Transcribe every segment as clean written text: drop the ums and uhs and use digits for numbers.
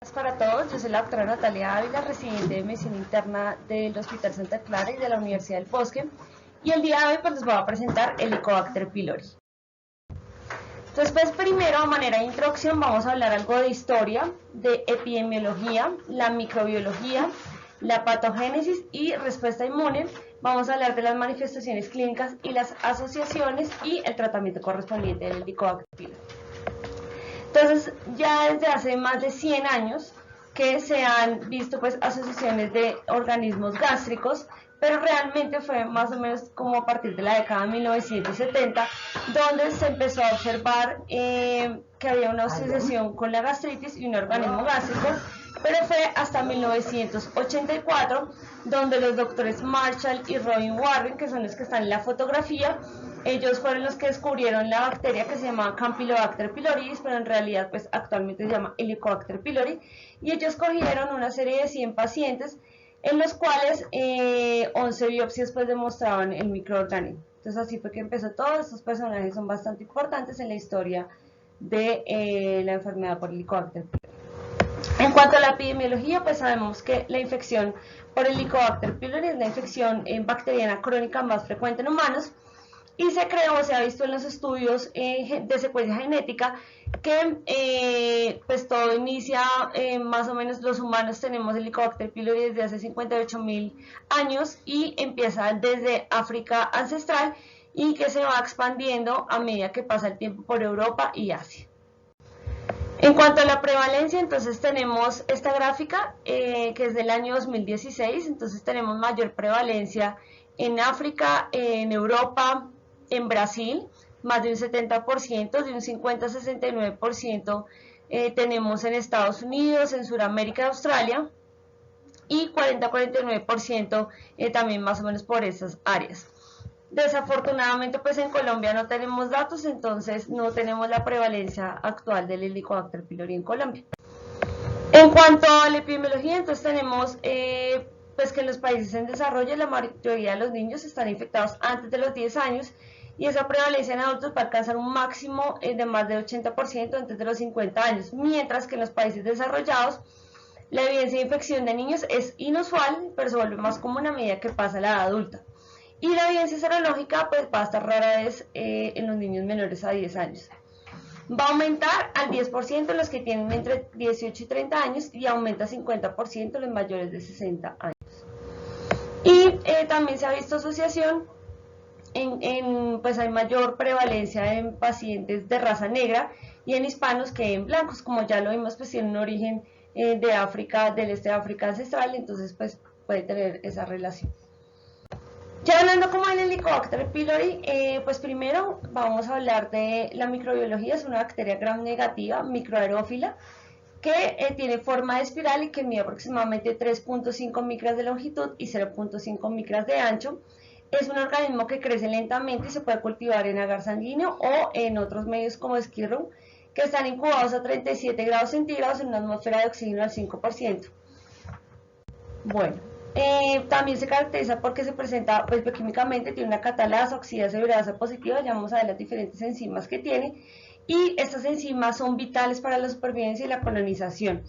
martes para todos. Yo soy la doctora Natalia Ávila, residente de medicina interna del Hospital Santa Clara y de la Universidad del Bosque. Y el día de hoy pues les voy a presentar el Helicobacter pylori. Entonces pues primero, a manera de introducción, vamos a hablar algo de historia, de epidemiología, la microbiología, la patogénesis y respuesta inmune. Vamos a hablar de las manifestaciones clínicas y las asociaciones y el tratamiento correspondiente del Helicobacter pylori. Entonces, ya desde hace más de 100 años que se han visto pues asociaciones de organismos gástricos, pero realmente fue más o menos como a partir de la década de 1970, donde se empezó a observar que había una asociación con la gastritis y un organismo gástrico, pero fue hasta 1984, donde los doctores Marshall y Robin Warren, que son los que están en la fotografía, ellos fueron los que descubrieron la bacteria que se llama Campylobacter pylori, pero en realidad pues actualmente se llama Helicobacter pylori, y ellos cogieron una serie de 100 pacientes en los cuales 11 biopsias pues demostraban el microorganismo. Entonces así fue que empezó todo. Estos personajes son bastante importantes en la historia de la enfermedad por Helicobacter pylori. En cuanto a la epidemiología, pues sabemos que la infección por Helicobacter pylori es la infección bacteriana crónica más frecuente en humanos, y se creó, se ha visto en los estudios de secuencia genética que pues todo inicia más o menos. Los humanos tenemos Helicobacter pylori desde hace 58.000 años y empieza desde África ancestral y que se va expandiendo a medida que pasa el tiempo por Europa y Asia. En cuanto a la prevalencia, entonces tenemos esta gráfica que es del año 2016, entonces tenemos mayor prevalencia en África, en Europa, en Brasil, más de un 70%, de un 50-69% tenemos en Estados Unidos, en Sudamérica y Australia, y 40-49% también más o menos por esas áreas. Desafortunadamente pues en Colombia no tenemos datos, entonces no tenemos la prevalencia actual del Helicobacter pylori en Colombia. En cuanto a la epidemiología, entonces tenemos pues que en los países en desarrollo la mayoría de los niños están infectados antes de los 10 años, y esa prevalencia en adultos va a alcanzar un máximo de más de 80% antes de los 50 años, mientras que en los países desarrollados la evidencia de infección de niños es inusual, pero se vuelve más común a medida que pasa la edad adulta. Y la evidencia serológica pues va a estar rara vez en los niños menores a 10 años. Va a aumentar al 10% los que tienen entre 18 y 30 años y aumenta 50% los mayores de 60 años. Y también se ha visto asociación pues hay mayor prevalencia en pacientes de raza negra y en hispanos que en blancos, como ya lo vimos, pues tiene un origen de África, del este de África ancestral, entonces pues puede tener esa relación. Ya hablando como del Helicobacter pylori, pues primero vamos a hablar de la microbiología. Es una bacteria gram negativa, microaerófila, que tiene forma de espiral y que mide aproximadamente 3.5 micras de longitud y 0.5 micras de ancho. Es un organismo que crece lentamente y se puede cultivar en agar sanguíneo o en otros medios como Skid Row, que están incubados a 37 grados centígrados en una atmósfera de oxígeno al 5%. Bueno, también se caracteriza porque se presenta, pues bioquímicamente tiene una catalasa, oxidasa y ureasa positiva. Ya vamos a ver las diferentes enzimas que tiene, y estas enzimas son vitales para la supervivencia y la colonización.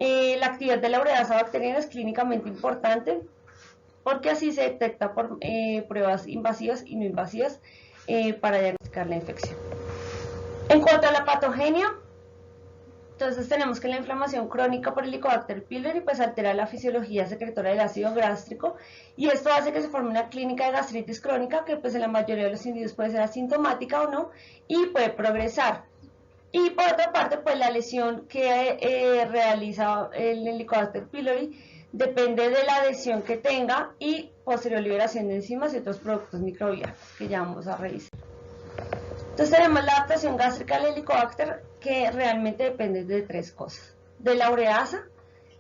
La actividad de la ureasa bacteriana es clínicamente importante, porque así se detecta por pruebas invasivas y no invasivas para diagnosticar la infección. En cuanto a la patogenia, entonces tenemos que la inflamación crónica por Helicobacter pylori pues altera la fisiología secretora del ácido gástrico, y esto hace que se forme una clínica de gastritis crónica que pues en la mayoría de los individuos puede ser asintomática o no y puede progresar. Y por otra parte pues la lesión que realiza el Helicobacter pylori depende de la adhesión que tenga y posterior liberación de enzimas y otros productos microbianos que ya vamos a revisar. Entonces tenemos la adaptación gástrica del Helicobacter, que realmente depende de tres cosas: de la ureasa,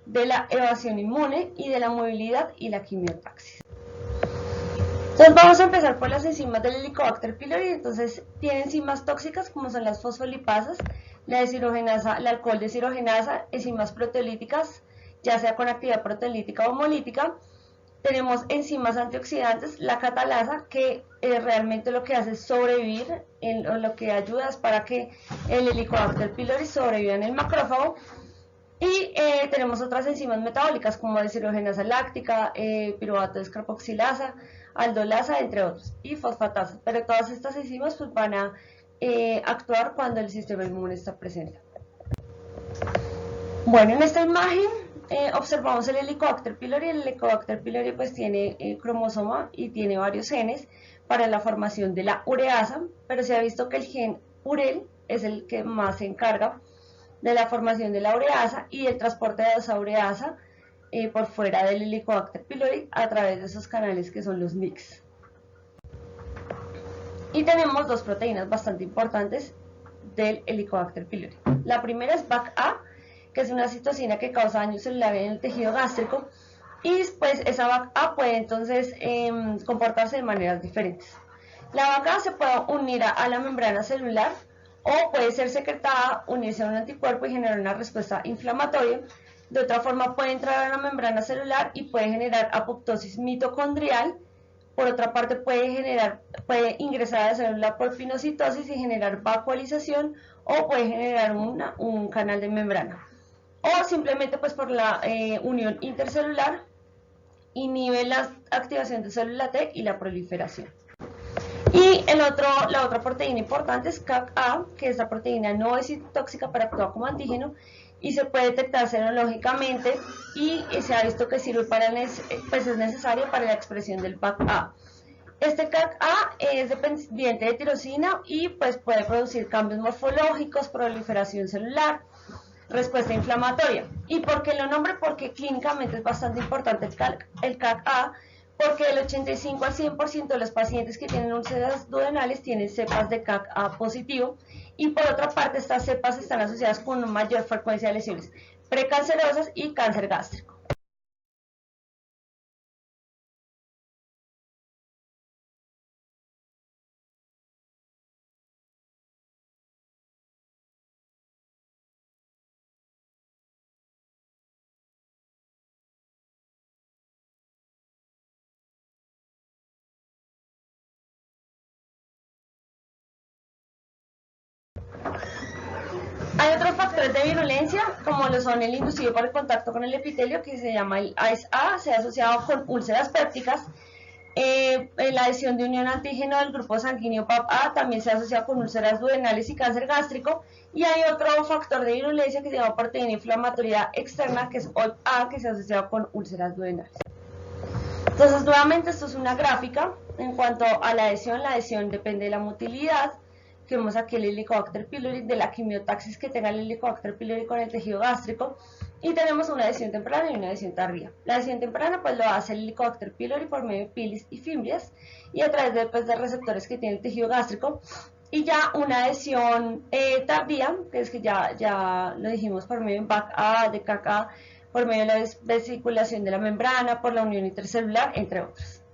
de la evasión inmune y de la movilidad y la quimiotaxis. Entonces vamos a empezar por las enzimas del Helicobacter pylori. Entonces tiene enzimas tóxicas como son las fosfolipasas, la deshidrogenasa, el alcohol deshidrogenasa, enzimas proteolíticas, ya sea con actividad proteolítica o hemolítica. Tenemos enzimas antioxidantes, la catalasa, que realmente lo que hace es sobrevivir, lo que ayuda es para que el Helicobacter pylori sobreviva en el macrófago. Y tenemos otras enzimas metabólicas como deshidrogenasa láctica, piruvato descarboxilasa, aldolasa, entre otros, y fosfatasa. Pero todas estas enzimas pues, van a actuar cuando el sistema inmune está presente. Bueno, en esta imagen observamos el Helicobacter pylori. El Helicobacter pylori pues tiene cromosoma y tiene varios genes para la formación de la ureasa, pero se ha visto que el gen urel es el que más se encarga de la formación de la ureasa y el transporte de esa ureasa por fuera del Helicobacter pylori a través de esos canales que son los NICs. Y tenemos dos proteínas bastante importantes del Helicobacter pylori. La primera es BAC-A, que es una citosina que causa daño celular en el tejido gástrico, y pues esa BAC-A puede entonces comportarse de maneras diferentes. La BAC-A se puede unir a la membrana celular o puede ser secretada, unirse a un anticuerpo y generar una respuesta inflamatoria. De otra forma puede entrar a la membrana celular y puede generar apoptosis mitocondrial. Por otra parte puede ingresar a la célula por pinocitosis y generar vacuolización, o puede generar un canal de membrana. O simplemente pues por la unión intercelular inhibe la activación de célula T y la proliferación. Y la otra proteína importante es CAC-A, que esta proteína no es tóxica, pero actúa como antígeno y se puede detectar serológicamente, y se ha visto que sirve pues es necesario para la expresión del BAC-A. Este CAC-A es dependiente de tirosina y pues puede producir cambios morfológicos, proliferación celular, respuesta inflamatoria. ¿Y por qué lo nombro? Porque clínicamente es bastante importante el CAC-A, porque el 85 al 100% de los pacientes que tienen úlceras duodenales tienen cepas de CAC-A positivo, y por otra parte estas cepas están asociadas con una mayor frecuencia de lesiones precancerosas y cáncer gástrico. Hay otros factores de virulencia, como lo son el inducido por el contacto con el epitelio, que se llama el ASA, se ha asociado con úlceras pépticas. La adhesión de unión antígeno del grupo sanguíneo PAP-A también se ha asociado con úlceras duodenales y cáncer gástrico. Y hay otro factor de virulencia que se llama proteína inflamatoria externa, que es OLP-A, que se ha asociado con úlceras duodenales. Entonces, nuevamente, esto es una gráfica. En cuanto a la adhesión depende de la motilidad, que vemos aquí el Helicobacter pylori, de la quimiotaxis que tenga el Helicobacter pylori con el tejido gástrico, y tenemos una adhesión temprana y una adhesión tardía. La adhesión temprana pues lo hace el Helicobacter pylori por medio de pilis y fimbrias y a través de reseptores que tiene el tejido gástrico, y ya una adhesión tardía, que es que ya lo dijimos, por medio de BAC-A, de CAC-A, por medio de la vesiculación de la membrana, por la unión intercelular, entre otras.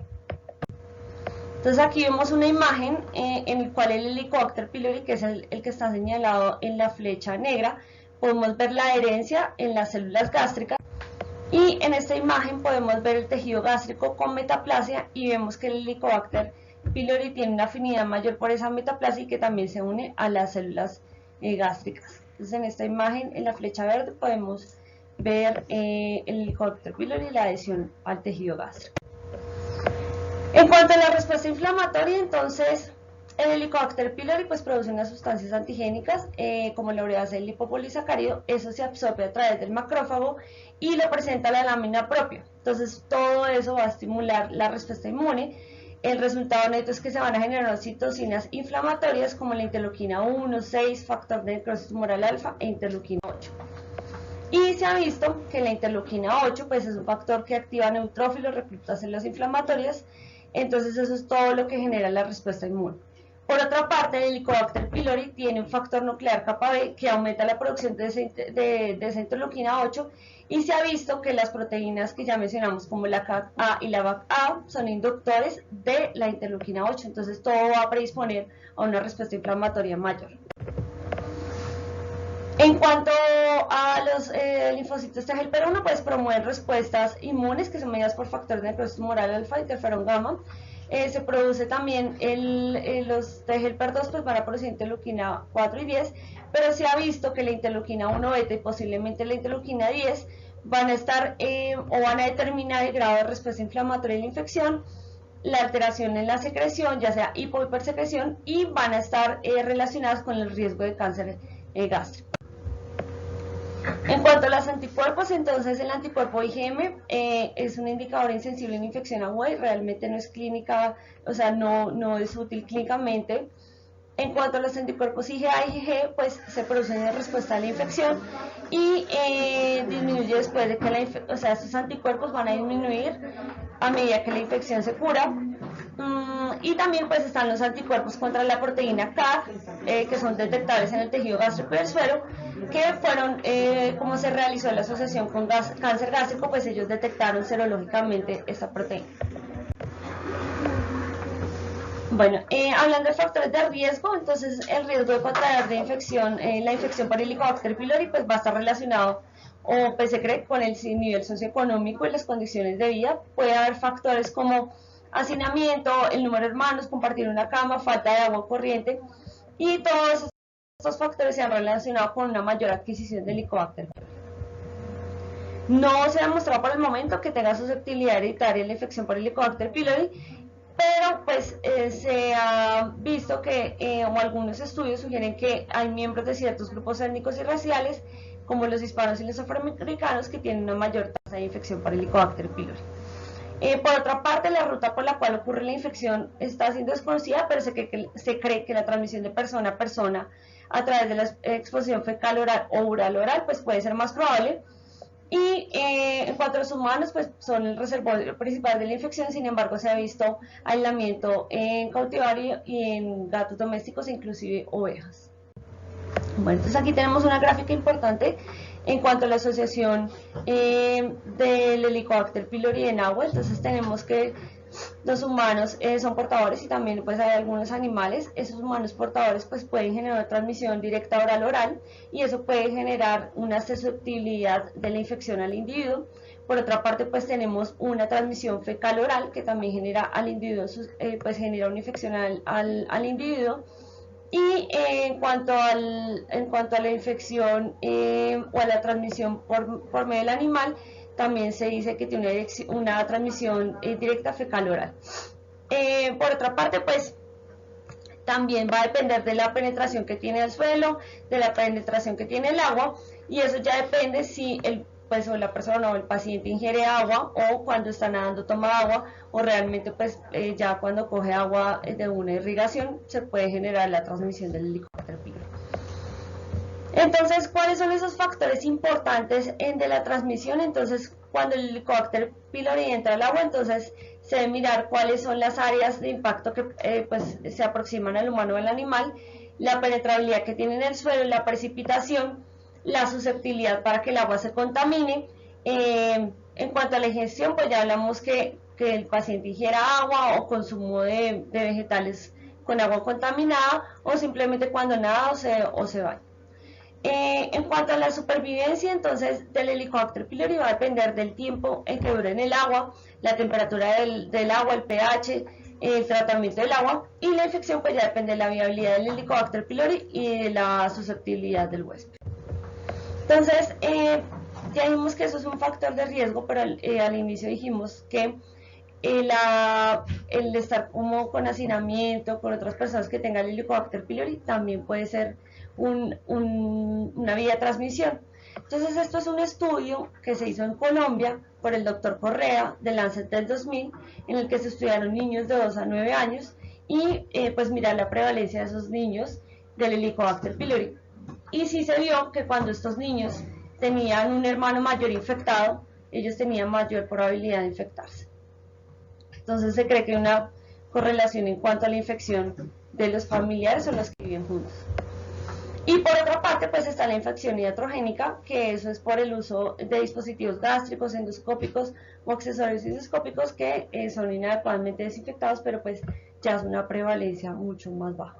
Entonces aquí vemos una imagen en la cual el Helicobacter pylori, que es el que está señalado en la flecha negra, podemos ver la adherencia en las células gástricas, y en esta imagen podemos ver el tejido gástrico con metaplasia, y vemos que el Helicobacter pylori tiene una afinidad mayor por esa metaplasia y que también se une a las células gástricas. Entonces en esta imagen, en la flecha verde, podemos ver el Helicobacter pylori y la adhesión al tejido gástrico. En cuanto a la respuesta inflamatoria, entonces el Helicobacter pylori pues produce unas sustancias antigénicas como la ureasa y el lipopolisacárido. Eso se absorbe a través del macrófago y lo presenta a la lámina propia. Entonces todo eso va a estimular la respuesta inmune. El resultado neto es que se van a generar citocinas inflamatorias como la interleuquina 1, 6, factor de necrosis tumoral alfa e interleuquina 8. Y se ha visto que la interleuquina 8 pues es un factor que activa neutrófilos, recluta células inflamatorias. Entonces eso es todo lo que genera la respuesta inmune. Por otra parte, el Helicobacter pylori tiene un factor nuclear kappa B que aumenta la producción de esa interleuquina 8, y se ha visto que las proteínas que ya mencionamos como la CAC-A y la BAC-A son inductores de la interleuquina 8, entonces todo va a predisponer a una respuesta inflamatoria mayor. En cuanto a los linfocitos T helper-1, pues promueven respuestas inmunes que son mediadas por factores de necrosis tumoral alfa, interferón gamma. Se produce también los T helper-2 pues van a producir interleuquina 4 y 10, pero se ha visto que la interleuquina 1 beta y posiblemente la interleuquina 10 van a estar o van a determinar el grado de respuesta inflamatoria de la infección, la alteración en la secreción, ya sea hipo o hipersecreción, y van a estar relacionadas con el riesgo de cáncer gástrico. En cuanto a los anticuerpos, entonces el anticuerpo IgM es un indicador insensible en infección aguda y realmente no es clínica, o sea, no es útil clínicamente. En cuanto a los anticuerpos IgA y IgG, pues se producen en respuesta a la infección y disminuye después de que o sea, estos anticuerpos van a disminuir a medida que la infección se cura. Y también pues están los anticuerpos contra la proteína K, que son detectables en el tejido gástrico y el suero, que fueron, como se realizó la asociación con cáncer gástrico, pues ellos detectaron serológicamente esta proteína. Bueno, hablando de factores de riesgo, entonces el riesgo de contraer la infección por Helicobacter pylori pues va a estar relacionado, o pues se cree, con el nivel socioeconómico y las condiciones de vida. Puede haber factores como hacinamiento, el número de hermanos, compartir una cama, falta de agua corriente, y todos estos factores se han relacionado con una mayor adquisición de Helicobacter pylori. No se ha demostrado por el momento que tenga susceptibilidad hereditaria a la infección por Helicobacter pylori, pero pues se ha visto que, o algunos estudios sugieren que hay miembros de ciertos grupos étnicos y raciales, como los hispanos y los afroamericanos, que tienen una mayor tasa de infección por Helicobacter pylori. Por otra parte, la ruta por la cual ocurre la infección está siendo desconocida, pero se cree que la transmisión de persona a persona a través de la exposición fecal oral o oral oral pues puede ser más probable. Y en cuanto a los humanos, pues son el reservorio principal de la infección. Sin embargo, se ha visto aislamiento en cautiverio y en gatos domésticos e inclusive ovejas. Bueno, entonces aquí tenemos una gráfica importante en cuanto a la asociación del Helicobacter pylori en agua. Entonces tenemos que los humanos son portadores, y también pues hay algunos animales. Esos humanos portadores pues pueden generar transmisión directa oral-oral, y eso puede generar una susceptibilidad de la infección al individuo. Por otra parte, pues tenemos una transmisión fecal-oral que también genera al individuo, pues genera una infección al individuo. Y en cuanto a la infección o a la transmisión por medio del animal, también se dice que tiene una transmisión directa fecal-oral. Por otra parte, pues también va a depender de la penetración que tiene el suelo, de la penetración que tiene el agua, y eso ya depende si o la persona o el paciente ingiere agua, o cuando está nadando toma agua, o realmente pues ya cuando coge agua de una irrigación se puede generar la transmisión del Helicobacter pylori. Entonces, ¿cuáles son esos factores importantes de la transmisión? Entonces, cuando el Helicobacter pylori entra al agua, entonces se debe mirar cuáles son las áreas de impacto que pues se aproximan al humano o al animal, la penetrabilidad que tiene en el suelo, la precipitación, la susceptibilidad para que el agua se contamine. En cuanto a la ingestión, pues ya hablamos que el paciente ingiera agua o consumo de vegetales con agua contaminada, o simplemente cuando nada o se baña. En cuanto a la supervivencia, entonces, del Helicobacter pylori va a depender del tiempo en que dure en el agua, la temperatura del agua, el pH, el tratamiento del agua, y la infección pues ya depende de la viabilidad del Helicobacter pylori y de la susceptibilidad del huésped. Entonces, ya vimos que eso es un factor de riesgo, pero al inicio dijimos que el estar como con hacinamiento, con otras personas que tengan el Helicobacter pylori, también puede ser una vía de transmisión. Entonces, esto es un estudio que se hizo en Colombia por el doctor Correa, de Lancet del 2000, en el que se estudiaron niños de 2 a 9 años y pues mirar la prevalencia de esos niños del Helicobacter pylori. Y sí se vio que cuando estos niños tenían un hermano mayor infectado, ellos tenían mayor probabilidad de infectarse. Entonces se cree que hay una correlación en cuanto a la infección de los familiares o los que viven juntos. Y por otra parte, pues está la infección iatrogénica, que eso es por el uso de dispositivos gástricos, endoscópicos o accesorios endoscópicos que son inadecuadamente desinfectados, pero pues ya es una prevalencia mucho más baja.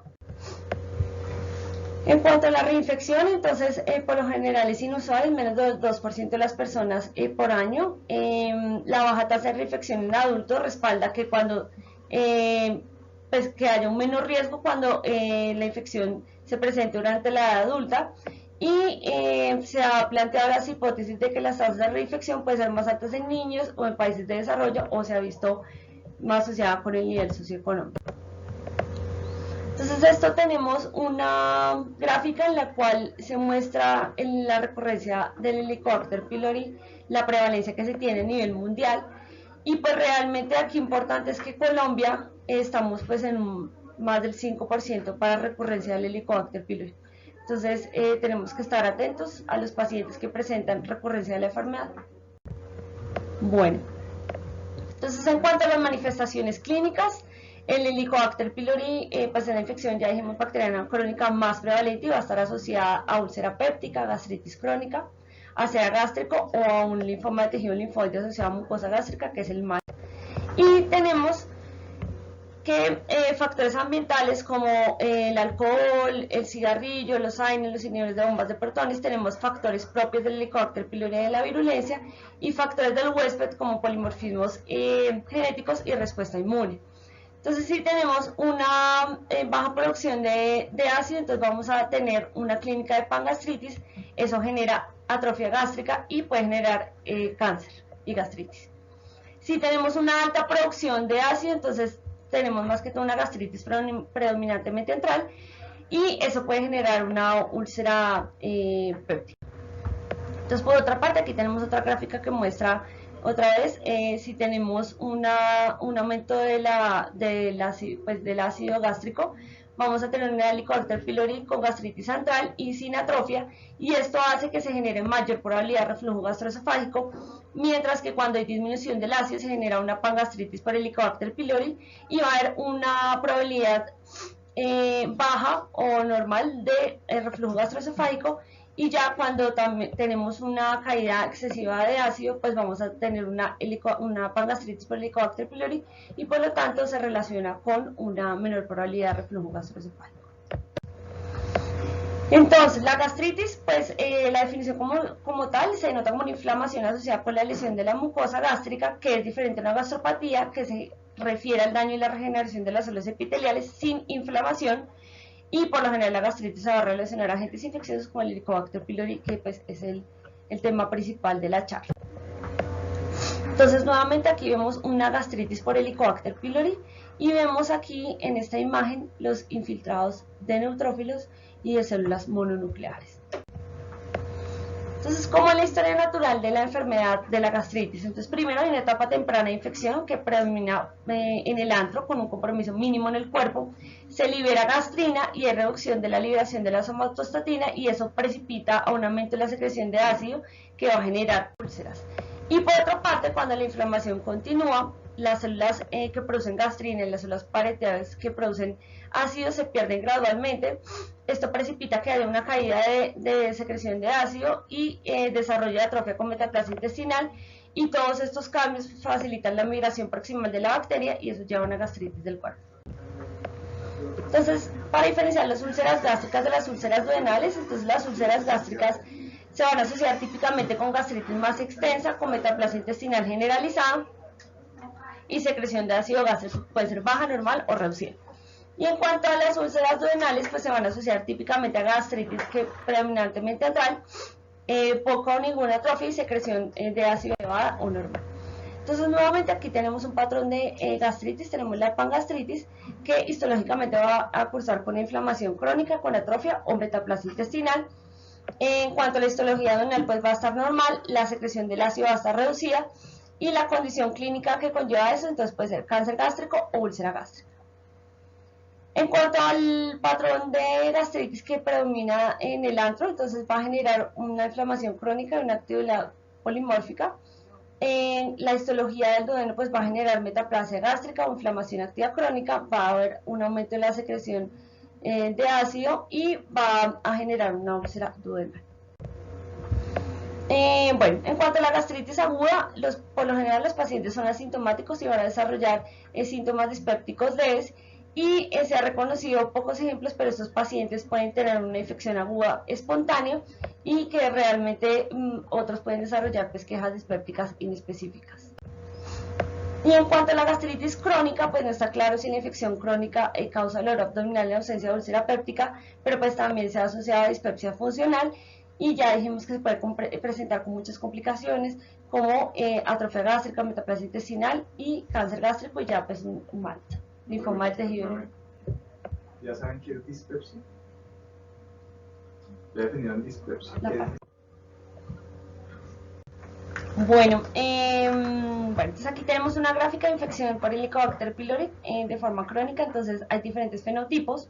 En cuanto a la reinfección, entonces por lo general es inusual, en menos del 2% de las personas por año. La baja tasa de reinfección en adultos respalda que cuando pues que haya un menor riesgo cuando la infección se presente durante la edad adulta, y se ha planteado las hipótesis de que las tasas de reinfección pueden ser más altas en niños o en países de desarrollo, o se ha visto más asociada con el nivel socioeconómico. Entonces esto tenemos una gráfica en la cual se muestra en la recurrencia del Helicobacter pylori la prevalencia que se tiene a nivel mundial, y pues realmente aquí importante es que Colombia estamos pues en más del 5% para recurrencia del Helicobacter pylori. Entonces tenemos que estar atentos a los pacientes que presentan recurrencia de la enfermedad. Bueno, entonces en cuanto a las manifestaciones clínicas, el Helicobacter pylori pues es la infección, ya dijimos, bacteriana crónica más prevalente y va a estar asociada a úlcera péptica, gastritis crónica, ácido gástrico o a un linfoma de tejido linfoide asociado a mucosa gástrica, que es el MAL. Y tenemos que factores ambientales como el alcohol, el cigarrillo, los AINES, los inhibidores de bombas de protones, tenemos factores propios del Helicobacter pylori de la virulencia y factores del huésped como polimorfismos genéticos y respuesta inmune. Entonces, si tenemos una baja producción de ácido, entonces vamos a tener una clínica de pangastritis. Eso genera atrofia gástrica y puede generar cáncer y gastritis. Si tenemos una alta producción de ácido, entonces tenemos más que todo una gastritis predominantemente entral, y eso puede generar una úlcera péptica. Entonces, por otra parte, aquí tenemos otra gráfica que muestra otra vez si tenemos un aumento del ácido gástrico, vamos a tener un Helicobacter pylori con gastritis antral y sin atrofia, y esto hace que se genere mayor probabilidad de reflujo gastroesofágico, mientras que cuando hay disminución del ácido se genera una pangastritis por Helicobacter pylori y va a haber una probabilidad baja o normal de reflujo gastroesofágico. Y ya cuando tenemos una caída excesiva de ácido, pues vamos a tener una pangastritis por Helicobacter pylori, y por lo tanto se relaciona con una menor probabilidad de reflujo gastroesofágico. Entonces, la gastritis, pues la definición como tal se denota como una inflamación asociada con la lesión de la mucosa gástrica, que es diferente a una gastropatía, que se refiere al daño y la regeneración de las células epiteliales sin inflamación. Y por lo general la gastritis se va a relacionar a agentes infecciosos como el Helicobacter pylori, que pues es el tema principal de la charla. Entonces, nuevamente aquí vemos una gastritis por Helicobacter pylori y vemos aquí en esta imagen los infiltrados de neutrófilos y de células mononucleares. Entonces, ¿cómo es la historia natural de la enfermedad de la gastritis? Entonces, primero hay una etapa temprana de infección que predomina en el antro con un compromiso mínimo en el cuerpo, se libera gastrina y hay reducción de la liberación de la somatostatina, y eso precipita a un aumento de la secreción de ácido que va a generar úlceras. Y por otra parte, cuando la inflamación continúa, las células que producen gastrina y las células pareteales que producen ácido se pierden gradualmente. Esto precipita que haya una caída de secreción de ácido y desarrollo de atrofia con metaplasia intestinal, y todos estos cambios facilitan la migración proximal de la bacteria, y eso lleva a una gastritis del cuerpo. Entonces, para diferenciar las úlceras gástricas de las úlceras duodenales, entonces las úlceras gástricas se van a asociar típicamente con gastritis más extensa, con metaplasia intestinal generalizada y secreción de ácido gástrico, puede ser baja, normal o reducida. Y en cuanto a las úlceras duodenales, pues se van a asociar típicamente a gastritis que predominantemente antral, poca o ninguna atrofia y secreción de ácido elevada o normal. Entonces, nuevamente aquí tenemos un patrón de gastritis, tenemos la pangastritis, que histológicamente va a cursar con inflamación crónica, con atrofia o metaplasia intestinal. En cuanto a la histología duodenal, pues va a estar normal, la secreción del ácido va a estar reducida, y la condición clínica que conlleva eso, entonces puede ser cáncer gástrico o úlcera gástrica. En cuanto al patrón de gastritis que predomina en el antro, entonces va a generar una inflamación crónica y una actividad polimórfica. En la histología del duodeno, pues va a generar metaplasia gástrica o inflamación activa crónica, va a haber un aumento de la secreción de ácido y va a generar una úlcera duodenal. Bueno, en cuanto a la gastritis aguda, por lo general los pacientes son asintomáticos y van a desarrollar síntomas dispépticos leves, y se ha reconocido pocos ejemplos, pero estos pacientes pueden tener una infección aguda espontánea y que realmente otros pueden desarrollar quejas dispépticas inespecíficas. Y en cuanto a la gastritis crónica, pues no está claro si la infección crónica causa dolor abdominal en ausencia de úlcera péptica, pero pues también se ha asociado a dispepsia funcional, y ya dijimos que se puede presentar con muchas complicaciones como atrofia gástrica, metaplasia intestinal y cáncer gástrico y ya pues un malta, linfoma del tejido. ¿Ya saben qué es dispepsia? ¿Ya definieron dispepsia? Bueno, entonces aquí tenemos una gráfica de infección por Helicobacter pylori de forma crónica, entonces hay diferentes fenotipos.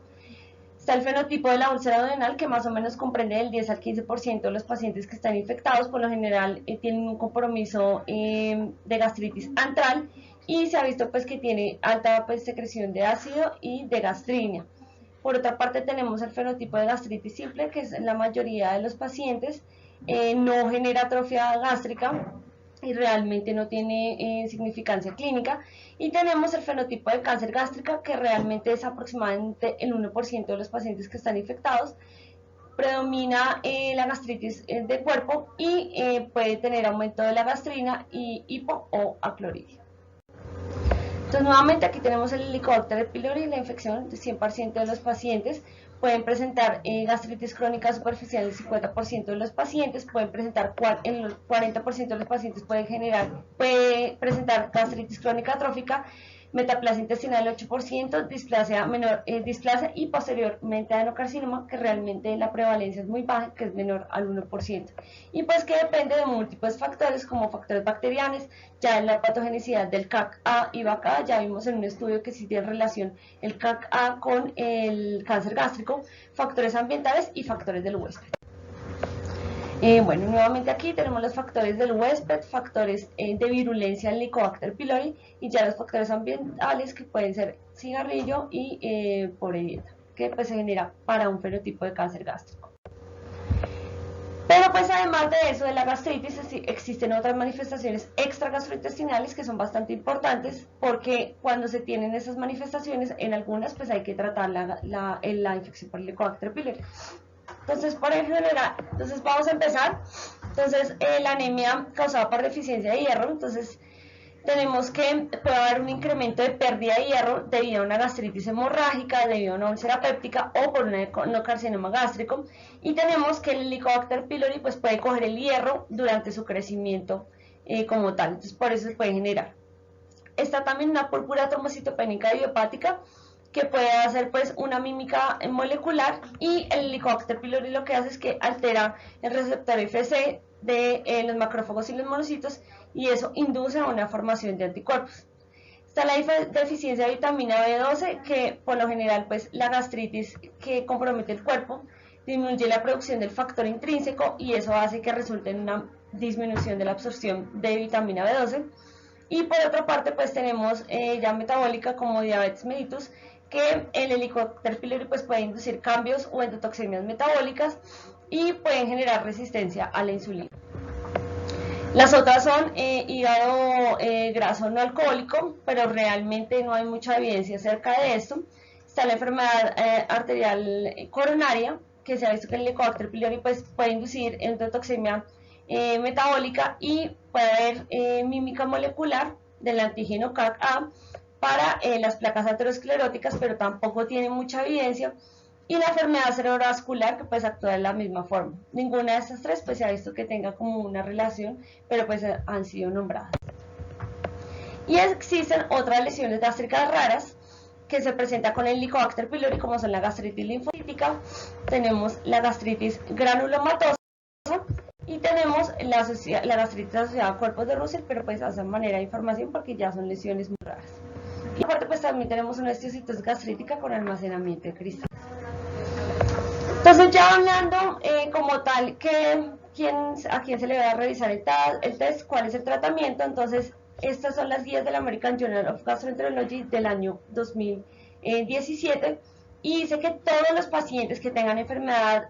Está el fenotipo de la úlcera duodenal, que más o menos comprende del 10 al 15% de los pacientes que están infectados. Por lo general tienen un compromiso de gastritis antral y se ha visto pues que tiene alta pues, secreción de ácido y de gastrinia. Por otra parte tenemos el fenotipo de gastritis simple, que es en la mayoría de los pacientes, no genera atrofia gástrica y realmente no tiene significancia clínica. Y tenemos el fenotipo de cáncer gástrica, que realmente es aproximadamente el 1% de los pacientes que están infectados. Predomina la gastritis de cuerpo y puede tener aumento de la gastrina y hipo o acloridia. Entonces nuevamente aquí tenemos el Helicobacter pylori, la infección de 100% de los pacientes. Pueden presentar gastritis crónica superficial el 50% de los pacientes, pueden presentar el 40% de los pacientes puede presentar gastritis crónica atrófica, metaplasia intestinal el 8%, displasia y posteriormente adenocarcinoma, que realmente la prevalencia es muy baja, que es menor al 1%. Y pues que depende de múltiples factores como factores bacterianos, ya en la patogenicidad del CAC-A y BAC-A, ya vimos en un estudio que sí tiene relación el CAC-A con el cáncer gástrico, factores ambientales y factores del huésped. Bueno, nuevamente aquí tenemos los factores del huésped, factores de virulencia en Helicobacter pylori y ya los factores ambientales que pueden ser cigarrillo y pobre dieta, que pues se genera para un fenotipo de cáncer gástrico. Pero pues además de eso, de la gastritis, existen otras manifestaciones extragastrointestinales que son bastante importantes porque cuando se tienen esas manifestaciones, en algunas pues hay que tratar la infección por Helicobacter pylori. Entonces, por ejemplo, vamos a empezar. Entonces, la anemia causada por deficiencia de hierro, entonces tenemos que puede haber un incremento de pérdida de hierro debido a una gastritis hemorrágica, debido a una úlcera péptica o por un carcinoma gástrico. Y tenemos que el Helicobacter pylori pues, puede coger el hierro durante su crecimiento como tal, entonces por eso se puede generar. Está también una púrpura trombocitopénica idiopática, que puede hacer pues una mímica molecular, y el Helicobacter pylori lo que hace es que altera el receptor FC de los macrófagos y los monocitos y eso induce a una formación de anticuerpos. Está la deficiencia de vitamina B12, que por lo general pues la gastritis que compromete el cuerpo disminuye la producción del factor intrínseco y eso hace que resulte en una disminución de la absorción de vitamina B12. Y por otra parte pues tenemos ya metabólica como diabetes mellitus, que el Helicobacter pylori pues puede inducir cambios o endotoxemias metabólicas y pueden generar resistencia a la insulina. Las otras son hígado graso no alcohólico, pero realmente no hay mucha evidencia acerca de esto. Está la enfermedad arterial coronaria, que se ha visto que el Helicobacter pylori pues, puede inducir endotoxemia metabólica y puede haber mímica molecular del antígeno CAC-A para las placas ateroscleróticas, pero tampoco tiene mucha evidencia. Y la enfermedad cerebrovascular, que pues actúa de la misma forma. Ninguna de estas tres pues se ha visto que tenga como una relación, pero pues han sido nombradas. Y existen otras lesiones gástricas raras que se presenta con el Helicobacter pylori, como son la gastritis linfocítica, tenemos la gastritis granulomatosa y tenemos la gastritis asociada a cuerpos de Russell, pero pues hace manera de información porque ya son lesiones muy raras. Y aparte pues también tenemos una osteoartritis gastrítica con almacenamiento de cristales. Entonces ya hablando como tal a quién se le va a realizar el test, cuál es el tratamiento, entonces estas son las guías del American Journal of Gastroenterology del año 2017 y dice que todos los pacientes que tengan enfermedad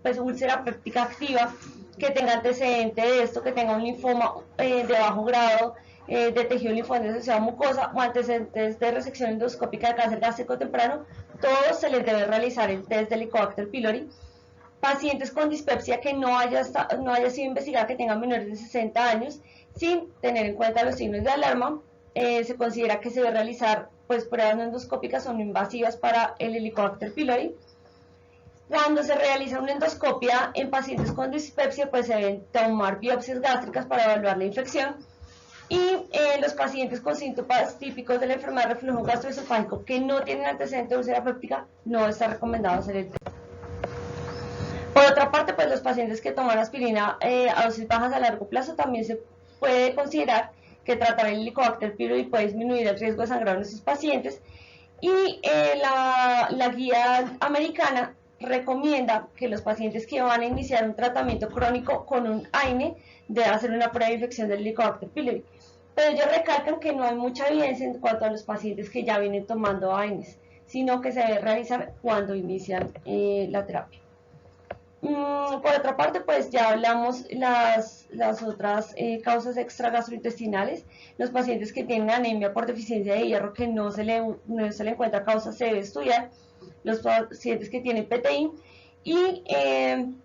pues úlcera péptica activa, que tengan antecedente de esto, que tengan un linfoma de bajo grado, de tejido linfoide asociado a mucosa o antecedentes de resección endoscópica de cáncer gástrico temprano, todos se les debe realizar el test de Helicobacter pylori. Pacientes con dispepsia que no haya sido investigada, que tengan menores de 60 años, sin tener en cuenta los signos de alarma, se considera que se debe realizar pues, pruebas no endoscópicas o no invasivas para el Helicobacter pylori. Cuando se realiza una endoscopia en pacientes con dispepsia, pues se deben tomar biopsias gástricas para evaluar la infección. Y los pacientes con síntomas típicos de la enfermedad de reflujo gastroesofágico que no tienen antecedente de úlcera péptica, no está recomendado hacer el test. Por otra parte, pues los pacientes que toman aspirina a dosis bajas a largo plazo también se puede considerar que tratar el Helicobacter pylori puede disminuir el riesgo de sangrado en estos pacientes. Y la guía americana recomienda que los pacientes que van a iniciar un tratamiento crónico con un AINE deben hacer una prueba de infección del Helicobacter pylori. Pero ellos recalcan que no hay mucha evidencia en cuanto a los pacientes que ya vienen tomando AINES, sino que se debe realizar cuando inician la terapia. Por otra parte, pues ya hablamos las otras causas extragastrointestinales. Los pacientes que tienen anemia por deficiencia de hierro que no se le encuentra causa se debe estudiar. Los pacientes que tienen PTI y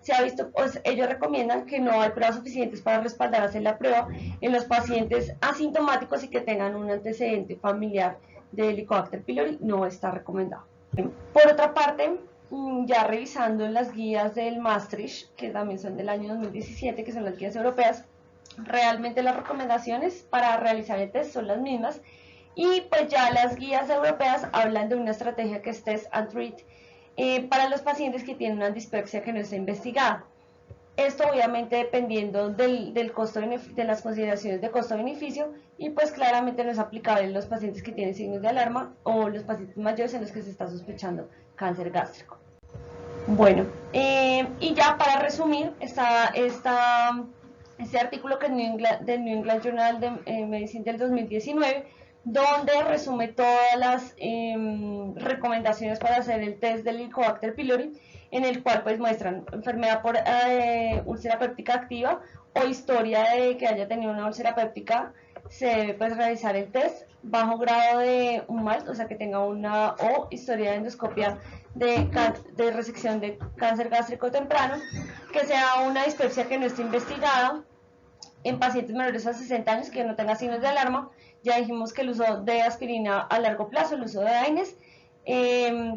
se ha visto, pues ellos recomiendan que no hay pruebas suficientes para respaldar hacer la prueba en los pacientes asintomáticos y que tengan un antecedente familiar de Helicobacter pylori, no está recomendado. Por otra parte, ya revisando las guías del Maastricht, que también son del año 2017, que son las guías europeas, realmente las recomendaciones para realizar el test son las mismas, y pues ya las guías europeas hablan de una estrategia que es test and treat para los pacientes que tienen una dispepsia que no está investigada. Esto obviamente dependiendo del costo, de las consideraciones de costo-beneficio, y pues claramente no es aplicable en los pacientes que tienen signos de alarma o los pacientes mayores en los que se está sospechando cáncer gástrico. Bueno, y ya para resumir, este artículo que es del New England Journal de Medicine del 2019, donde resume todas las recomendaciones para hacer el test del Helicobacter pylori, en el cual pues muestran enfermedad por úlcera péptica activa o historia de que haya tenido una úlcera péptica. Se debe pues realizar el test, bajo grado de UMALT, o sea que tenga una o historia de endoscopia de resección de cáncer gástrico temprano, que sea una dispepsia que no esté investigada en pacientes menores a 60 años que no tenga signos de alarma. Ya dijimos que el uso de aspirina a largo plazo, el uso de AINES,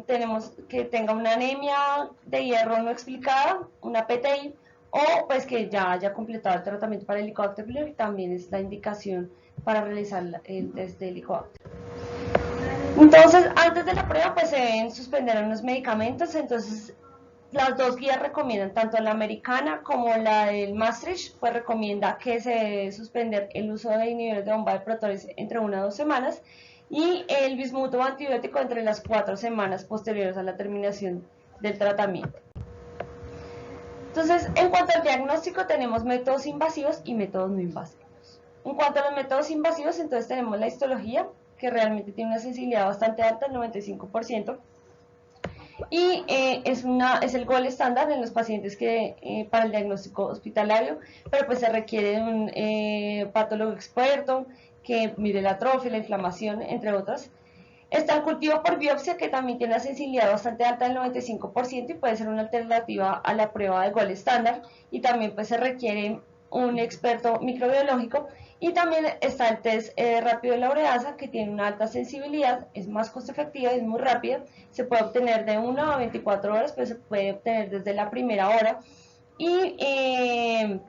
tenemos que tenga una anemia de hierro no explicada, una PTI, o pues que ya haya completado el tratamiento para el Helicobacter pylori, también es la indicación para realizar el test de Helicobacter. Entonces, antes de la prueba, pues se deben suspender unos medicamentos. Entonces, las dos guías recomiendan, tanto la americana como la del Maastricht, pues recomienda que se debe suspender el uso de inhibidores de bomba de protones entre 1 a 2 semanas y el bismuto antibiótico entre las 4 semanas posteriores a la terminación del tratamiento. Entonces, en cuanto al diagnóstico, tenemos métodos invasivos y métodos no invasivos. En cuanto a los métodos invasivos, entonces tenemos la histología, que realmente tiene una sensibilidad bastante alta, el 95%, y es el gold estándar en los pacientes que para el diagnóstico hospitalario, pero pues se requiere de un patólogo experto que mire la atrofia, la inflamación, entre otras. Está el cultivo por biopsia, que también tiene una sensibilidad bastante alta del 95% y puede ser una alternativa a la prueba de gold estándar, y también pues se requiere un experto microbiológico. Y también está el test rápido de la ureasa, que tiene una alta sensibilidad, es más costo efectiva, es muy rápida, se puede obtener de 1 a 24 horas, pero se puede obtener desde la primera hora. Entonces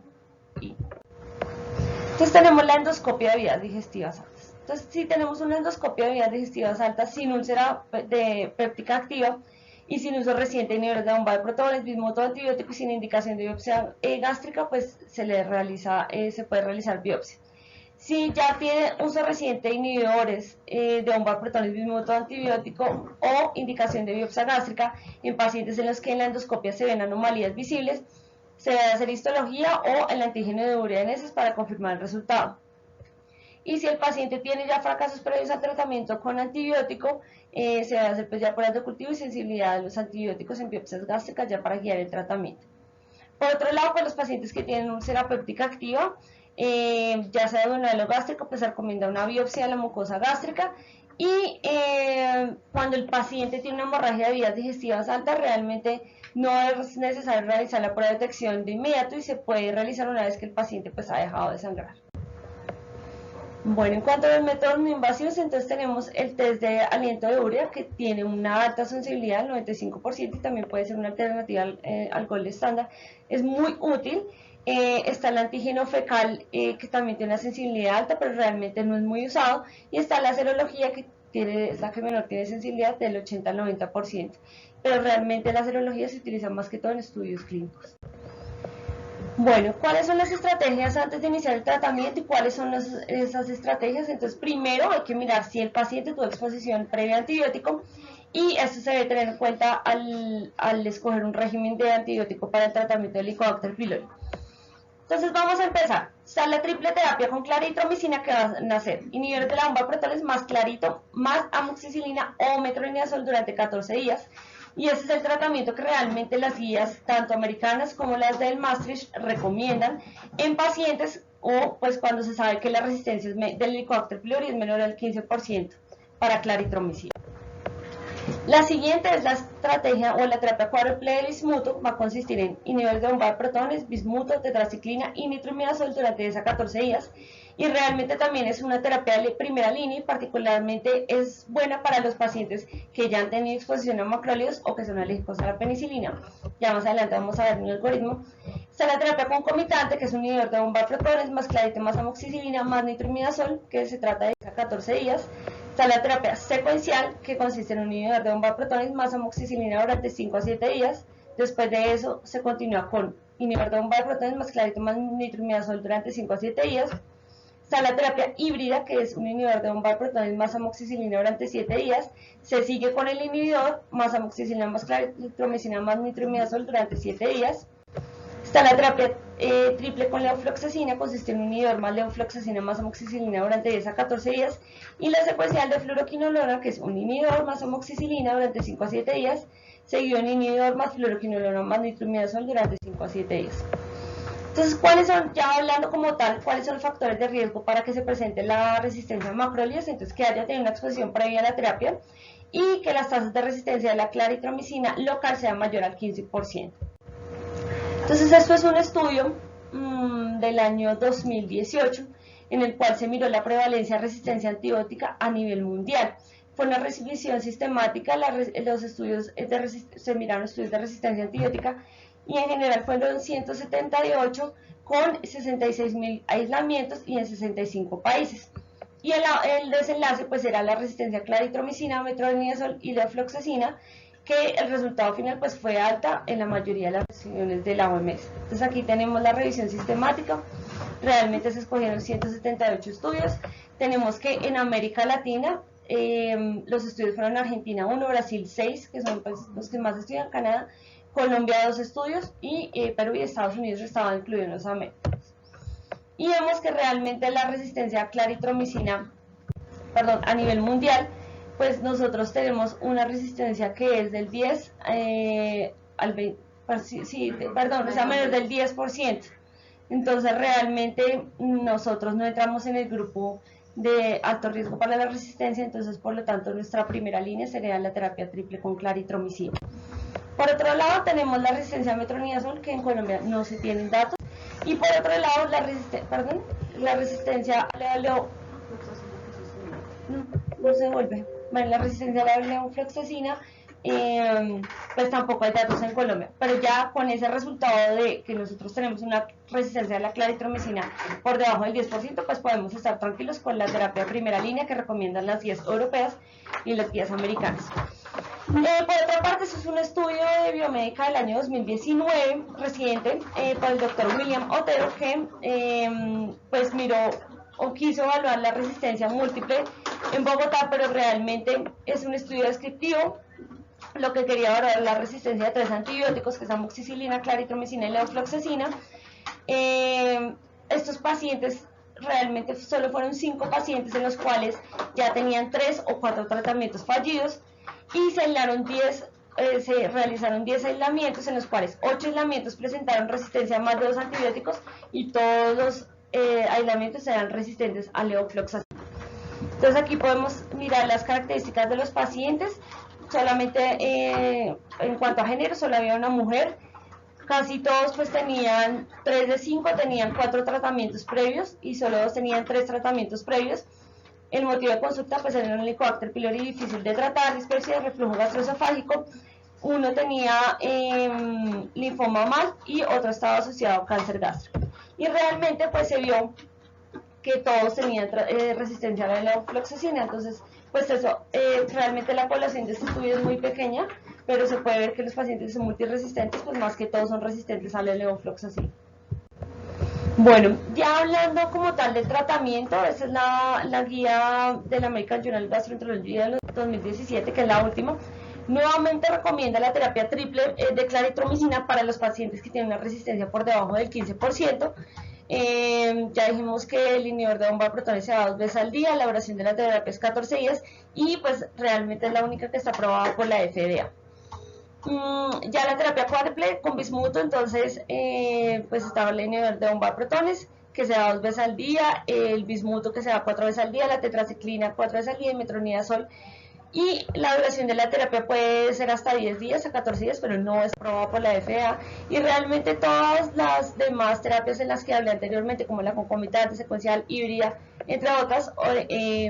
tenemos la endoscopia de vías digestivas altas. Entonces, si tenemos una endoscopia de vías digestivas altas sin úlcera de péptica activa y sin uso reciente de inhibidores de bomba de protones, bismuto antibiótico y sin indicación de biopsia gástrica, pues se puede realizar biopsia. Si ya tiene uso reciente de inhibidores de bomba de protones, bismuto antibiótico o indicación de biopsia gástrica en pacientes en los que en la endoscopia se ven anomalías visibles, se debe hacer histología o el antígeno de urea en heces para confirmar el resultado. Y si el paciente tiene ya fracasos previos al tratamiento con antibiótico, se debe hacer pues ya pruebas de cultivo y sensibilidad a los antibióticos en biopsias gástricas ya para guiar el tratamiento. Por otro lado, pues los pacientes que tienen úlcera péptica activa, ya sea duodenal gástrico, pues se recomienda una biopsia de la mucosa gástrica. Y cuando el paciente tiene una hemorragia de vías digestivas alta, realmente no es necesario realizar la prueba de detección de inmediato y se puede realizar una vez que el paciente pues ha dejado de sangrar. Bueno, en cuanto a los métodos no invasivos, entonces tenemos el test de aliento de urea, que tiene una alta sensibilidad, el 95%, y también puede ser una alternativa al gol estándar. Es muy útil. Está el antígeno fecal, que también tiene una sensibilidad alta, pero realmente no es muy usado. Y está la serología, que es la que menor tiene sensibilidad, del 80 al 90%. Pero realmente la serología se utiliza más que todo en estudios clínicos. Bueno, ¿cuáles son las estrategias antes de iniciar el tratamiento y cuáles son esas estrategias? Entonces, primero hay que mirar si el paciente tuvo exposición previa a antibiótico, y esto se debe tener en cuenta al escoger un régimen de antibiótico para el tratamiento del Helicobacter pylori. Entonces vamos a empezar. Está la triple terapia con claritromicina, que van a ser inhibidores de la bomba de protones más clarito, más amoxicilina o metronidazol durante 14 días. Y ese es el tratamiento que realmente las guías, tanto americanas como las del Maastricht, recomiendan en pacientes o pues cuando se sabe que la resistencia del Helicobacter pylori es menor al 15% para claritromicina. La siguiente es la estrategia o la terapia cuádruple de bismuto. Va a consistir en inhibidores de bomba de protones, bismuto, tetraciclina y nitrimidazol durante 10 a 14 días. Y realmente también es una terapia de primera línea y particularmente es buena para los pacientes que ya han tenido exposición a macrólidos o que son alérgicos a la penicilina. Ya más adelante vamos a ver un algoritmo. Está la terapia concomitante, que es un inhibidor de bomba de protones más clarito más amoxicilina más nitrimidazol, que se trata de 10 a 14 días. Está la terapia secuencial, que consiste en un inhibidor de bomba de protones más amoxicilina durante 5 a 7 días. Después de eso se continúa con inhibidor de bomba de protones más clarito más nitrimidazol durante 5 a 7 días. Está la terapia híbrida, que es un inhibidor de bomba de protones más amoxicilina durante 7 días. Se sigue con el inhibidor más amoxicilina más claritromicina más nitrimidazol durante 7 días. Está la terapia triple con levofloxacina, consiste en un inhibidor más levofloxacina más amoxicilina durante 10 a 14 días. Y la secuencial de fluoroquinolona, que es un inhibidor más amoxicilina durante 5 a 7 días, seguido en inhibidor más fluoroquinolona más nitrimidazol durante 5 a 7 días. Entonces, ¿cuáles son, ya hablando como tal, cuáles son los factores de riesgo para que se presente la resistencia a macrólidos? Entonces, que haya tenido una exposición previa a la terapia y que las tasas de resistencia de la claritromicina local sean mayor al 15%. Entonces, esto es un estudio del año 2018 en el cual se miró la prevalencia de resistencia antibiótica a nivel mundial. Fue una revisión sistemática, los estudios se miraron estudios de resistencia antibiótica y en general fueron 178 con 66.000 aislamientos y en 65 países. Y el desenlace pues era la resistencia a claritromicina, metronidazol y levofloxacina, que el resultado final pues fue alta en la mayoría de las regiones de la OMS. Entonces aquí tenemos la revisión sistemática. Realmente se escogieron 178 estudios. Tenemos que en América Latina los estudios fueron Argentina 1, Brasil 6, que son pues, los que más estudian, Canadá, Colombia 2 estudios y Perú y Estados Unidos estaban incluidos en los Américas. Y vemos que realmente la resistencia a claritromicina, a nivel mundial, pues nosotros tenemos una resistencia que es del 10 al 20, menos del 10%. Entonces realmente nosotros no entramos en el grupo de alto riesgo para la resistencia, entonces por lo tanto nuestra primera línea sería la terapia triple con claritromicina. Por otro lado tenemos la resistencia a metronidazol, que en Colombia no se tienen datos, y por otro lado la resistencia a la la resistencia a la levofloxacina, pues tampoco hay datos en Colombia, pero ya con ese resultado de que nosotros tenemos una resistencia a la claritromicina por debajo del 10%, pues podemos estar tranquilos con la terapia de primera línea que recomiendan las guías europeas y las guías americanas. Por otra parte, eso es un estudio de biomédica del año 2019, reciente, por el doctor William Otero, que pues miró o quiso evaluar la resistencia múltiple en Bogotá, pero realmente es un estudio descriptivo. Lo que quería evaluar la resistencia de 3 antibióticos, que es amoxicilina, claritromicina y levofloxacina. Estos pacientes, realmente solo fueron 5 pacientes en los cuales ya tenían 3 o 4 tratamientos fallidos y se realizaron 10 aislamientos, en los cuales 8 aislamientos presentaron resistencia a más de 2 antibióticos y todos los aislamientos eran resistentes a levofloxacina. Entonces aquí podemos mirar las características de los pacientes. Solamente en cuanto a género, solo había una mujer. casi todos pues tenían, 3 de 5 tenían 4 tratamientos previos y solo 2 tenían 3 tratamientos previos. El motivo de consulta pues era un Helicobacter pylori difícil de tratar, dispepsia, reflujo gastroesofágico. Uno tenía linfoma mal y otro estaba asociado a cáncer gástrico. Y realmente pues se vio que todos tenían resistencia a la levofloxacina. Entonces pues eso, realmente la población de este estudio es muy pequeña, pero se puede ver que los pacientes son multiresistentes, pues más que todos son resistentes a la levofloxacina. Bueno, ya hablando como tal del tratamiento, esa es la guía del American Journal of Gastroenterology de 2017, que es la última. Nuevamente recomienda la terapia triple de claritromicina para los pacientes que tienen una resistencia por debajo del 15%. Ya dijimos que el inhibidor de bomba de protones se da 2 veces al día, la duración de la terapia es 14 días y pues realmente es la única que está aprobada por la FDA. Ya la terapia cuádruple con bismuto, entonces pues estaba el inhibidor de bomba de protones que se da 2 veces al día, el bismuto que se da 4 veces al día, la tetraciclina 4 veces al día y metronidazol. Y la duración de la terapia puede ser hasta 10 días a 14 días, pero no es aprobada por la FDA. Y realmente todas las demás terapias en las que hablé anteriormente, como la concomitante, secuencial, híbrida, entre otras,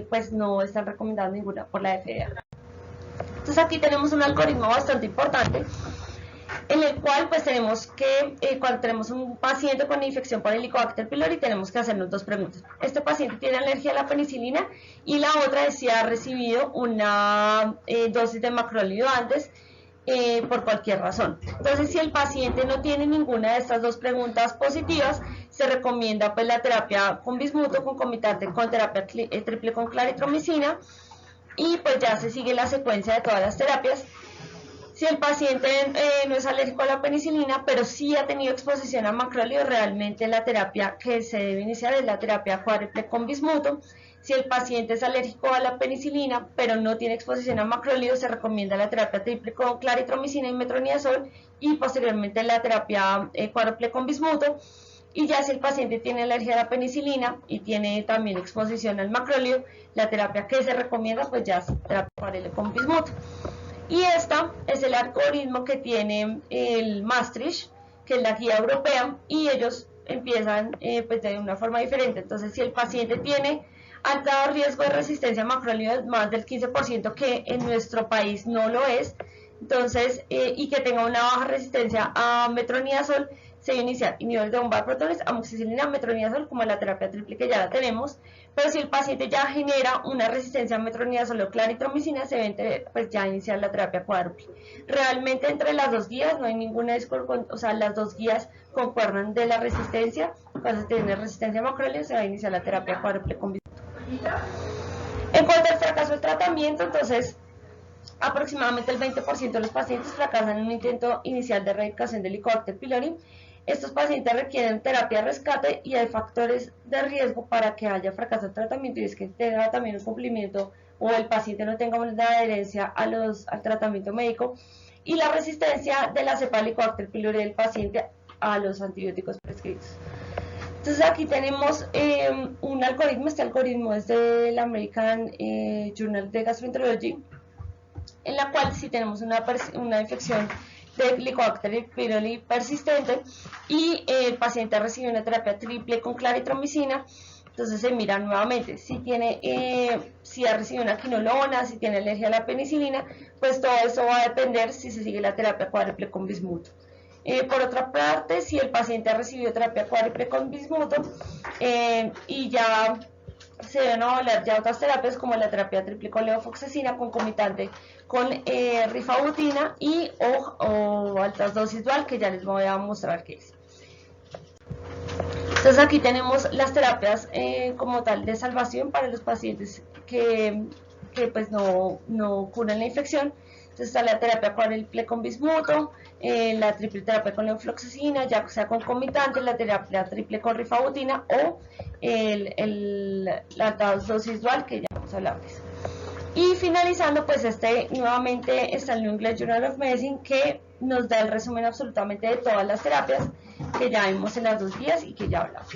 pues no están recomendadas ninguna por la FDA. Entonces aquí tenemos un algoritmo bastante importante, en el cual pues tenemos que, cuando tenemos un paciente con infección por Helicobacter pylori, tenemos que hacernos 2 preguntas. Este paciente tiene alergia a la penicilina y la otra es si ha recibido una dosis de macrolídeo antes por cualquier razón. Entonces, si el paciente no tiene ninguna de estas 2 preguntas positivas, se recomienda pues la terapia con bismuto concomitante con terapia triple con claritromicina y pues ya se sigue la secuencia de todas las terapias. Si el paciente no es alérgico a la penicilina, pero sí ha tenido exposición a macrolídeo, realmente la terapia que se debe iniciar es la terapia cuádruple con bismuto. Si el paciente es alérgico a la penicilina, pero no tiene exposición a macrolídeo, se recomienda la terapia triple con claritromicina y metronidazol y posteriormente la terapia cuádruple con bismuto. Y ya si el paciente tiene alergia a la penicilina y tiene también exposición al macrolídeo, la terapia que se recomienda pues ya es terapia cuádruple con bismuto. Y esta es el algoritmo que tiene el Maastricht, que es la guía europea, y ellos empiezan pues de una forma diferente. Entonces, si el paciente tiene alto riesgo de resistencia a macrolídeo más del 15%, que en nuestro país no lo es, entonces, y que tenga una baja resistencia a metronidazol, se debe iniciar inhibidores de bomba de protones, amoxicilina, metronidazol, como la terapia triple que ya la tenemos. Pero si el paciente ya genera una resistencia a metronidazol o claritromicina, se debe pues ya iniciar la terapia cuádruple. Realmente entre las 2 guías no hay ninguna discordancia, o sea, las 2 guías concuerdan de la resistencia. Cuando se tiene resistencia a macrolídeo, se va a iniciar la terapia cuádruple con bismuto. En cuanto al fracaso del tratamiento, entonces aproximadamente el 20% de los pacientes fracasan en un intento inicial de erradicación del Helicobacter pylori. Estos pacientes requieren terapia de rescate y hay factores de riesgo para que haya fracaso del tratamiento, y es que tenga también un cumplimiento o el paciente no tenga una adherencia al tratamiento médico y la resistencia de la cepa Helicobacter pylori del paciente a los antibióticos prescritos. Entonces aquí tenemos un algoritmo, este algoritmo es del American Journal of Gastroenterology, en la cual si tenemos una infección de Helicobacter pylori persistente y el paciente recibe una terapia triple con claritromicina, entonces se mira nuevamente si ha recibido una quinolona, si tiene alergia a la penicilina, pues todo eso va a depender si se sigue la terapia cuádruple con bismuto. Por otra parte, si el paciente ha recibido terapia cuádruple con bismuto y ya se deben evaluar ya otras terapias como la terapia triple con levofloxacina concomitante con rifabutina y o altas dosis dual, que ya les voy a mostrar qué es. Entonces aquí tenemos las terapias como tal de salvación para los pacientes que pues no curan la infección. Entonces está la terapia cuádruple con bismuto, la triple terapia con levofloxacina, ya sea concomitante, la terapia triple con rifabutina o la dosis dual, que ya vamos a hablar de eso. Y finalizando, pues nuevamente está el New England Journal of Medicine, que nos da el resumen absolutamente de todas las terapias que ya vimos en las 2 guías y que ya hablamos.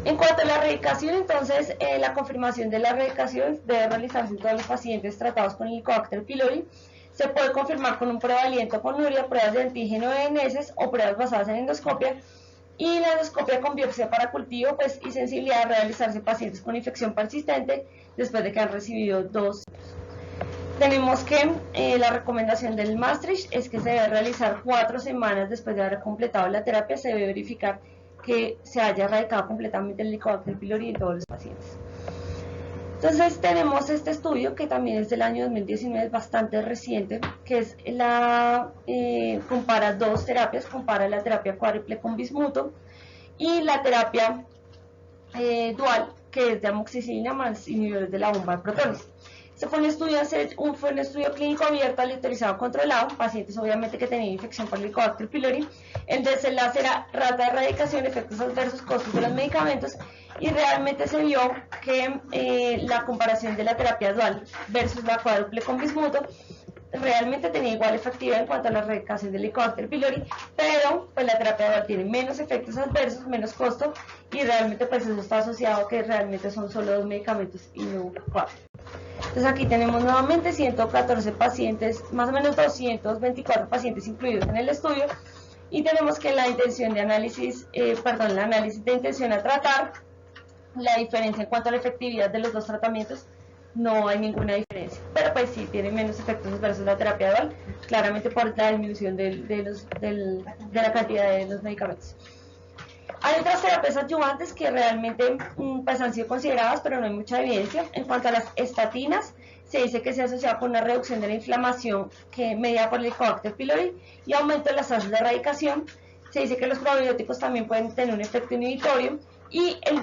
En cuanto a la erradicación, entonces la confirmación de la erradicación debe realizarse en todos los pacientes tratados con Helicobacter pylori. Se puede confirmar con un prevalente con urea, pruebas de antígeno de heces o pruebas basadas en endoscopia. Y la endoscopia con biopsia para cultivo pues, y sensibilidad a realizarse en pacientes con infección persistente después de que han recibido 2. Tenemos que la recomendación del Maastricht es que se debe realizar 4 semanas después de haber completado la terapia. Se debe verificar que se haya erradicado completamente el Helicobacter pylori en todos los pacientes. Entonces tenemos este estudio que también es del año 2019, es bastante reciente, que es compara 2 terapias, compara la terapia cuádruple con bismuto y la terapia dual, que es de amoxicilina más inhibidores de la bomba de protones. Este fue un estudio clínico abierto, aleatorizado, controlado, pacientes obviamente que tenían infección por Helicobacter pylori. El desenlace era rata de erradicación, efectos adversos, costos de los medicamentos, y realmente se vio que la comparación de la terapia dual versus la cuádruple con bismuto realmente tenía igual efectividad en cuanto a la erradicación del Helicobacter pylori, pero pues la terapia dual tiene menos efectos adversos, menos costo, y realmente pues eso está asociado a que realmente son solo 2 medicamentos y no 4. Entonces aquí tenemos nuevamente 114 pacientes, más o menos 224 pacientes incluidos en el estudio, y tenemos que la intención de análisis, el análisis de intención a tratar, la diferencia en cuanto a la efectividad de los 2 tratamientos, no hay ninguna diferencia, pero pues sí tiene menos efectos versus la terapia dual, claramente por la disminución de la cantidad de los medicamentos. Hay otras terapias adyuvantes que realmente pues, han sido consideradas, pero no hay mucha evidencia. En cuanto a las estatinas, se dice que se asocia con una reducción de la inflamación mediada por el Helicobacter pylori y aumento de las tasas de erradicación. Se dice que los probióticos también pueden tener un efecto inhibitorio, y el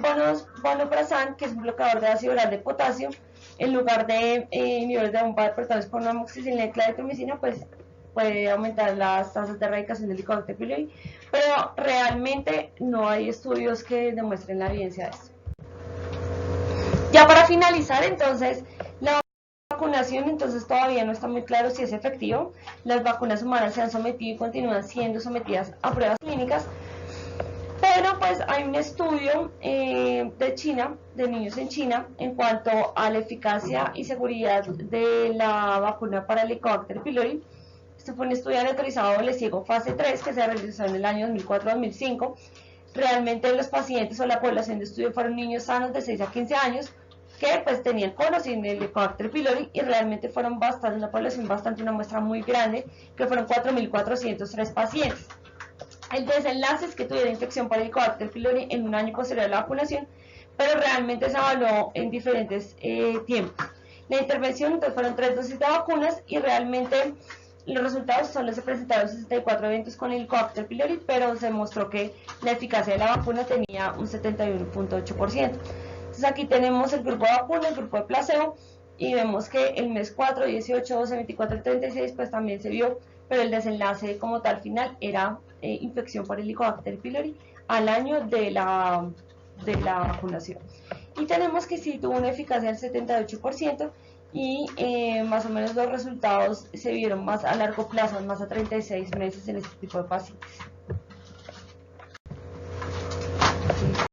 vonoprazan, que es un bloqueador de ácido oral de potasio, en lugar de inhibidores de bomba de protones por una amoxicilina y claritromicina, pues puede aumentar las tasas de erradicación del Helicobacter pylori, pero realmente no hay estudios que demuestren la evidencia de esto. Ya para finalizar, entonces, la vacunación, entonces todavía no está muy claro si es efectivo. Las vacunas humanas se han sometido y continúan siendo sometidas a pruebas clínicas, pero pues hay un estudio de China, de niños en China, en cuanto a la eficacia y seguridad de la vacuna para el Helicobacter pylori. Este fue un estudio aleatorizado doble ciego fase 3 que se realizó en el año 2004-2005. Realmente los pacientes o la población de estudio fueron niños sanos de 6 a 15 años que pues tenían con o sin el Helicobacter pylori, y realmente fueron una población una muestra muy grande, que fueron 4.403 pacientes. El desenlace es que tuvieron infección por Helicobacter pylori en un año posterior a la vacunación, pero realmente se evaluó en diferentes tiempos. La intervención entonces fueron 3 dosis de vacunas, y realmente los resultados solo se presentaron 64 eventos con Helicobacter pylori, pero se mostró que la eficacia de la vacuna tenía un 71.8%. Entonces aquí tenemos el grupo de vacuna, el grupo de placebo, y vemos que el mes 4, 18, 12, 24 y 36 pues también se vio, pero el desenlace como tal final era infección por Helicobacter pylori al año de la vacunación. Y tenemos que sí tuvo una eficacia del 78%, y más o menos los resultados se vieron más a largo plazo, más a 36 meses en este tipo de pacientes.